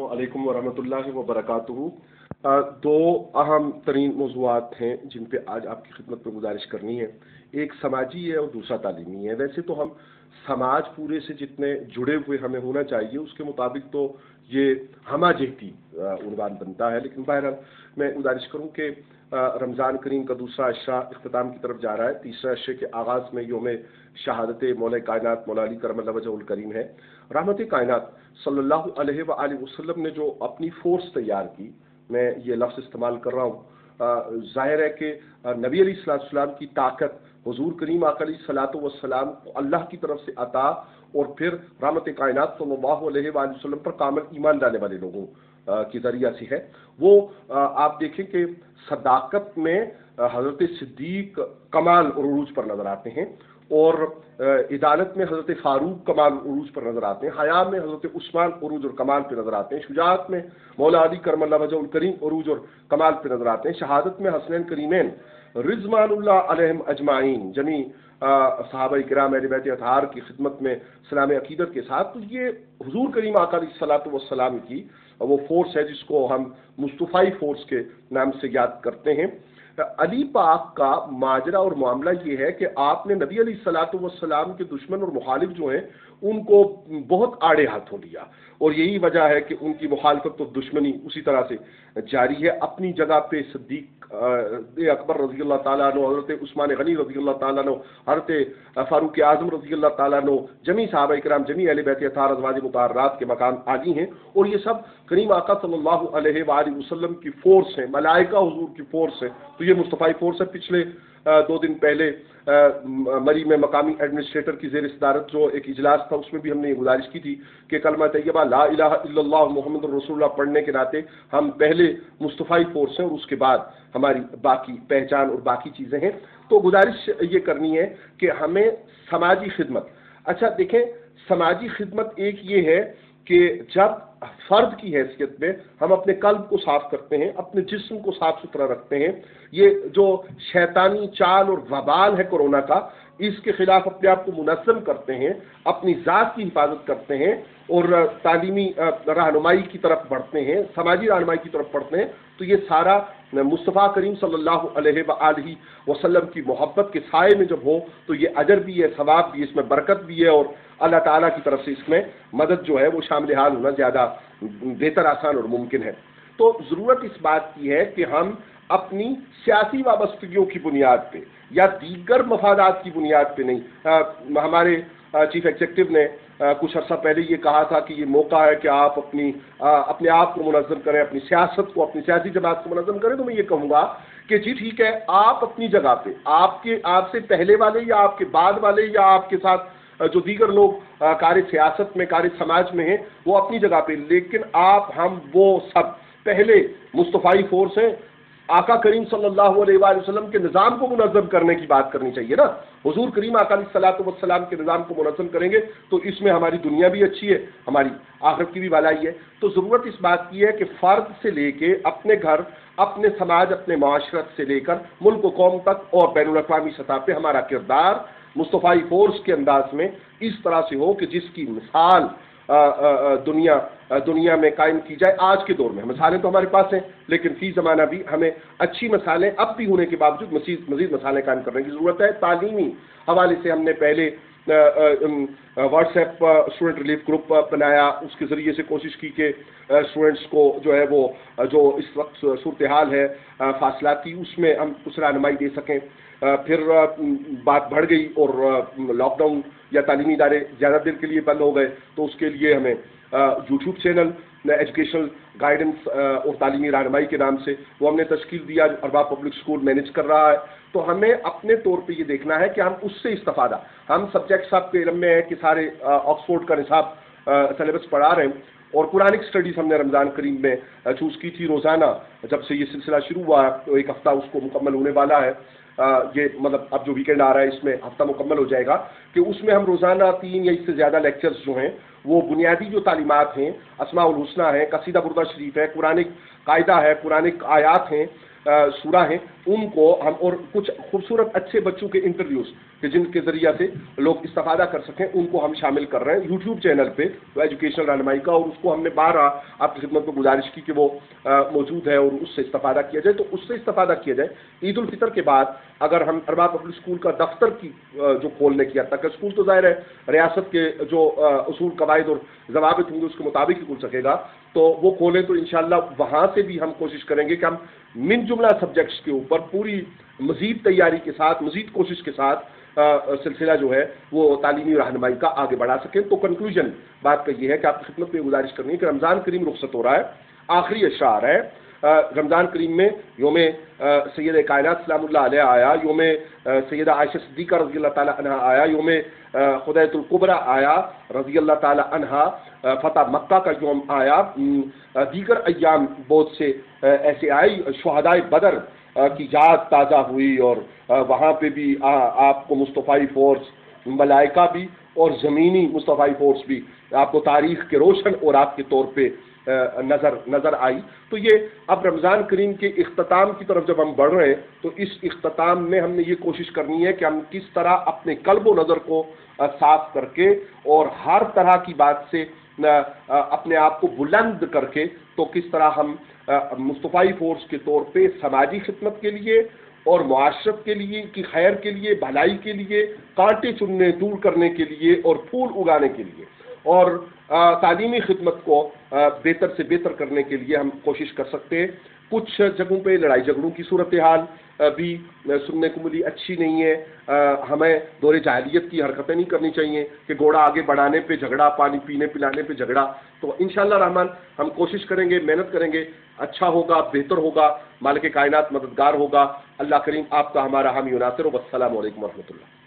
अस्सलामुअलैकुम वरहमतुल्लाहि वबरकातुहू। दो अहम तरीन मौज़ूआत हैं जिन पे आज आपकी खिदमत में गुजारिश करनी है। एक समाजी है और दूसरा तालीमी है। वैसे तो हम समाज पूरे से जितने जुड़े हुए हमें होना चाहिए उसके मुताबिक तो ये हमाजहती उन्वान बनता है, लेकिन बहरहाल मैं गुजारिश करूँ कि रमज़ान करीम का दूसरा अशरा इख्तिताम की तरफ जा रहा है। तीसरे अशरे के आगाज़ में योम शहादत मौला कायनात मौला अली करमल्लाहु वजहुल करीम है। रहमत कायनात सल्लल्लाहु अलैहि वसल्लम ने जो अपनी फोर्स तैयार की, मैं ये लफ्ज़ इस्तेमाल कर रहा हूँ, ज़ाहिर है कि नबी अलैहिस्सलाम की ताकत हुज़ूर करीम आका अलैहिस्सलातु वस्सलाम को अल्लाह की तरफ से अता और फिर रहमत कायनात सल्लल्लाहु अलैहि वसल्लम पर कामिल ईमान लाने वाले लोगों की ज़रिया से है। वो आप देखें कि सदाकत में हज़रत सिद्दीक कमाल और उरूज पर नज़र आते हैं, और इदालत में हज़रत फ़ारूक कमाल उरूज पर नज़र आते हैं, हया में हज़रत उस्मान उरूज और कमाल पे नज़र आते हैं, शुजाअत में मौला अली करमल्लाहु वजहुल करीम उरूज और कमाल पे नज़र आते हैं, शहादत में हसनैन करीमैन रिज़वानुल्लाह अलैहिम अजमाइन जमी सहाबा किराम अहले बैत अतहार की खिदमत में सलाम अकीदत के साथ। तो ये हुज़ूर करीम आका अलैहिस्सलातु वस्सलाम की वो फोर्स है जिसको हम मुस्तफ़ाई फोर्स के नाम से याद करते हैं। अली पाक का माजरा और मामला ये है कि आपने नबी अलैहिस्सलातु वस्सलाम के दुश्मन और मुखालिफ जो हैं उनको बहुत आड़े हाथों लिया, और यही वजह है कि उनकी मुखालफत तो दुश्मनी उसी तरह से जारी है। अपनी जगह पे सिद्दीक अकबर रज़ी अल्लाह ताला अन्हु, हज़रत उस्मान गनी रज़ी अल्लाह ताला अन्हु, हज़रत फ़ारूक आज़म रज़ी अल्लाह ताला अन्हु, जमी सहाबा किराम जमी अहले बैत अतहार अज़वाज मुतहर्रात के मकाम आली हैं, और ये सब करीम आका सल्लल्लाहु अलैहि वसल्लम की फोर्स है, मलाइका हुज़ूर की फोर्स है। तो ये मुस्तफ़ाई फोर्स है। पिछले 2 दिन पहले मरी में मकामी एडमिनिस्ट्रेटर की ज़ेर सदारत जो एक इजलास था उसमें भी हमने ये गुजारिश की थी कि कलमा तैयबा ला इलाहा इल्लल्लाह मुहम्मदुर रसूलुल्लाह पढ़ने के नाते हम पहले मुस्तफ़ाई फोर्स हैं और उसके बाद हमारी बाकी पहचान और बाकी चीज़ें हैं। तो गुजारिश ये करनी है कि हमें समाजी खिदमत, अच्छा देखें, समाजी खिदमत एक ये है कि जब फर्द की हैसियत में हम अपने कल्ब को साफ करते हैं, अपने जिस्म को साफ सुथरा रखते हैं, ये जो शैतानी चाल और वबाल है कोरोना का, इसके खिलाफ अपने आप को मुनज़्ज़म करते हैं, अपनी ज़ात की हिफाजत करते हैं और तालीमी रहनुमाई की तरफ बढ़ते हैं, समाजी रहनुमाई की तरफ बढ़ते हैं, तो ये सारा मुस्तफ़ा करीम सल्लल्लाहु अलैहि वसल्लम की मोहब्बत के साए में जब हो तो ये अजर भी है, सवाब भी, इसमें बरकत भी है, और अल्लाह ताला की तरफ से इसमें मदद जो है वो शामिल हाल होना ज़्यादा बेहतर, आसान और मुमकिन है। तो ज़रूरत इस बात की है कि हम अपनी सियासी वाबस्तगियों की बुनियाद पे या दीगर मफादात की बुनियाद पे नहीं। हमारे चीफ एग्जीक्यूटिव ने कुछ अर्सा पहले ये कहा था कि ये मौका है कि आप अपने आप को मुनज़्ज़म करें, अपनी सियासत को, अपनी सियासी जमात को मुनज़्ज़म करें। तो मैं ये कहूँगा कि जी ठीक है, आप अपनी जगह पे, आपसे पहले वाले या आपके बाद वाले या आपके साथ जो दीगर लोग कार्य सियासत में, कार्य समाज में हैं, वो अपनी जगह पे, लेकिन हम वो सब पहले मुस्तफ़ाई फोर्स हैं। आका करीम सल्लल्लाहु अलैहि वसल्लम के निज़ाम को मुनज़्ज़म करने की बात करनी चाहिए ना। हुज़ूर करीम आका अलैहिस्सलातु वस्सलाम के निज़ाम को मुनज़्ज़म करेंगे तो इसमें हमारी दुनिया भी अच्छी है, हमारी आखिरत की भी भलाई है। तो ज़रूरत इस बात की है कि फ़र्द से लेके अपने घर, अपने समाज, अपने माशरत से लेकर मुल्क व कौम तक और बैनुल अक़वामी सतह पे हमारा किरदार मुस्तफ़ाई फोर्स के अंदाज में इस तरह से हो कि जिसकी मिसाल दुनिया में कायम की जाए। आज के दौर में मिसालें तो हमारे पास हैं, लेकिन फी ज़माना भी हमें अच्छी मिसालें अब भी होने के बावजूद मज़ीद मिसालें कायम करने की ज़रूरत है। तालीमी हवाले से हमने पहले व्हाट्सएप स्टूडेंट रिलीफ ग्रुप बनाया, उसके ज़रिए से कोशिश की कि स्टूडेंट्स को जो है वो जो इस वक्त सूरत हाल है फासलाती, उसमें हम कुछ रहनुमाई दे सकें। फिर बात बढ़ गई और लॉकडाउन या तालीमी इदारे ज़्यादा देर के लिए बंद हो गए, तो उसके लिए हमें यूट्यूब चैनल एजुकेशनल गाइडेंस और तालीमी रहनुमाई के नाम से वो हमने तश्कील दिया, अरबाब पब्लिक स्कूल मैनेज कर रहा है। तो हमें अपने तौर पे ये देखना है कि हम उससे इस्तेफादा, हम सब्जेक्ट्स आपके इल्म में है कि सारे ऑक्सफोर्ड का निसाब सिलेबस पढ़ा रहे हैं, और कुरानिक स्टडीज़ हमने रमज़ान करीम में चूज़ की थी। रोज़ाना जब से ये सिलसिला शुरू हुआ तो एक हफ़्ता उसको मुकम्मल होने वाला है, ये मतलब अब जो वीकेंड आ रहा है इसमें हफ्ता मुकम्मल हो जाएगा, कि उसमें हम रोज़ाना 3 या इससे ज़्यादा लेक्चर्स जो हैं वो बुनियादी जो तालीमात हैं, अस्माउल हुस्ना है, कसीदा बुर्दा शरीफ है, कुरानिक कायदा है, कुरानिक आयात हैं, सूरा हैं, उनको हम, और कुछ खूबसूरत अच्छे बच्चों के इंटरव्यूज़ کہ جن کے ذریعہ سے لوگ استفادہ کر سکیں، ان کو ہم شامل کر رہے ہیں یوٹیوب چینل پہ ایجوکیشنل رہنمائی کا، اور اس کو ہم نے بارہا آپ کی خدمت میں گزارش کی کہ وہ موجود ہے اور اس سے استفادہ کیا جائے۔ تو اس سے استفادہ کیا جائے۔ عید الفطر کے بعد اگر ہم ارباب پبلک اسکول کا دفتر کی جو کھولنے کی حد تک، اسکول تو ظاہر ہے ریاست کے جو اصول قواعد اور ضوابط ہوں گے اس کے مطابق ہی کھل سکے گا، تو وہ کھولیں تو انشاءاللہ وہاں سے بھی ہم کوشش کریں گے کہ ہم من جملہ سبجیکٹس کے اوپر پوری مزید تیاری کے ساتھ، مزید کوشش کے ساتھ سلسلہ جو ہے وہ تعلیمی رہنمائی کا آگے بڑھا سکیں۔ تو کنکلوژن بات کا یہ ہے کہ آپ کی خدمت میں گزارش کرنی ہے کہ رمضان کریم رخصت ہو رہا ہے، آخری اشرار ہے۔ رمضان کریم میں یوم سید کائنات سلام اللہ علیہ آیا، یوم سیدہ عائشہ صدیقہ رضی اللہ تعالی عنہا آیا، یوم خدیجۃ الکبریٰ آیا رضی اللہ تعالی عنہا، فتح مکہ کا یوم آیا، دیگر ایام بہت سے ایسے آئے، شہدائے بدر کی یاد تازہ ہوئی، اور وہاں پہ بھی آپ کو مصطفی فورس، ملائکہ بھی اور زمینی مصطفی فورس بھی آپ کو تاریخ کے روشن اور آپ کے طور پہ نظر آئی۔ تو یہ اب رمضان کریم کے اختتام کی طرف جب ہم بڑھ رہے ہیں تو اس اختتام میں ہم نے یہ کوشش کرنی ہے کہ ہم کس طرح اپنے قلب و نظر کو صاف کر کے اور ہر طرح کی بات سے اپنے آپ کو بلند کر کے، تو کس طرح ہم مصطفی فورس کے طور پہ سماجی خدمت کے لیے اور معاشرت کے لیے کی خیر کے لیے، بھلائی کے لیے، کانٹے چننے دور کرنے کے لیے اور پھول اگانے کے لیے اور تعلیمی خدمت کو بہتر سے بہتر کرنے کے لیے ہم کوشش کر سکتے ہیں۔ کچھ جگہوں پہ لڑائی جھگڑوں کی صورتحال بھی سننے کو ملی، اچھی نہیں ہے۔ ہمیں دور جاہلیت کی حرکتیں نہیں کرنی چاہیے کہ گھوڑا آگے بڑھانے پہ جھگڑا، پانی پینے پلانے پہ جھگڑا۔ تو انشاءاللہ رحمان ہم کوشش کریں گے، محنت کریں گے، اچھا ہوگا، بہتر ہوگا، مالک کائنات مددگار ہوگا۔ اللہ کریم آپ کا ہمارا حامی و ناصر ہو۔ والسلام علیکم ورحمۃ اللہ۔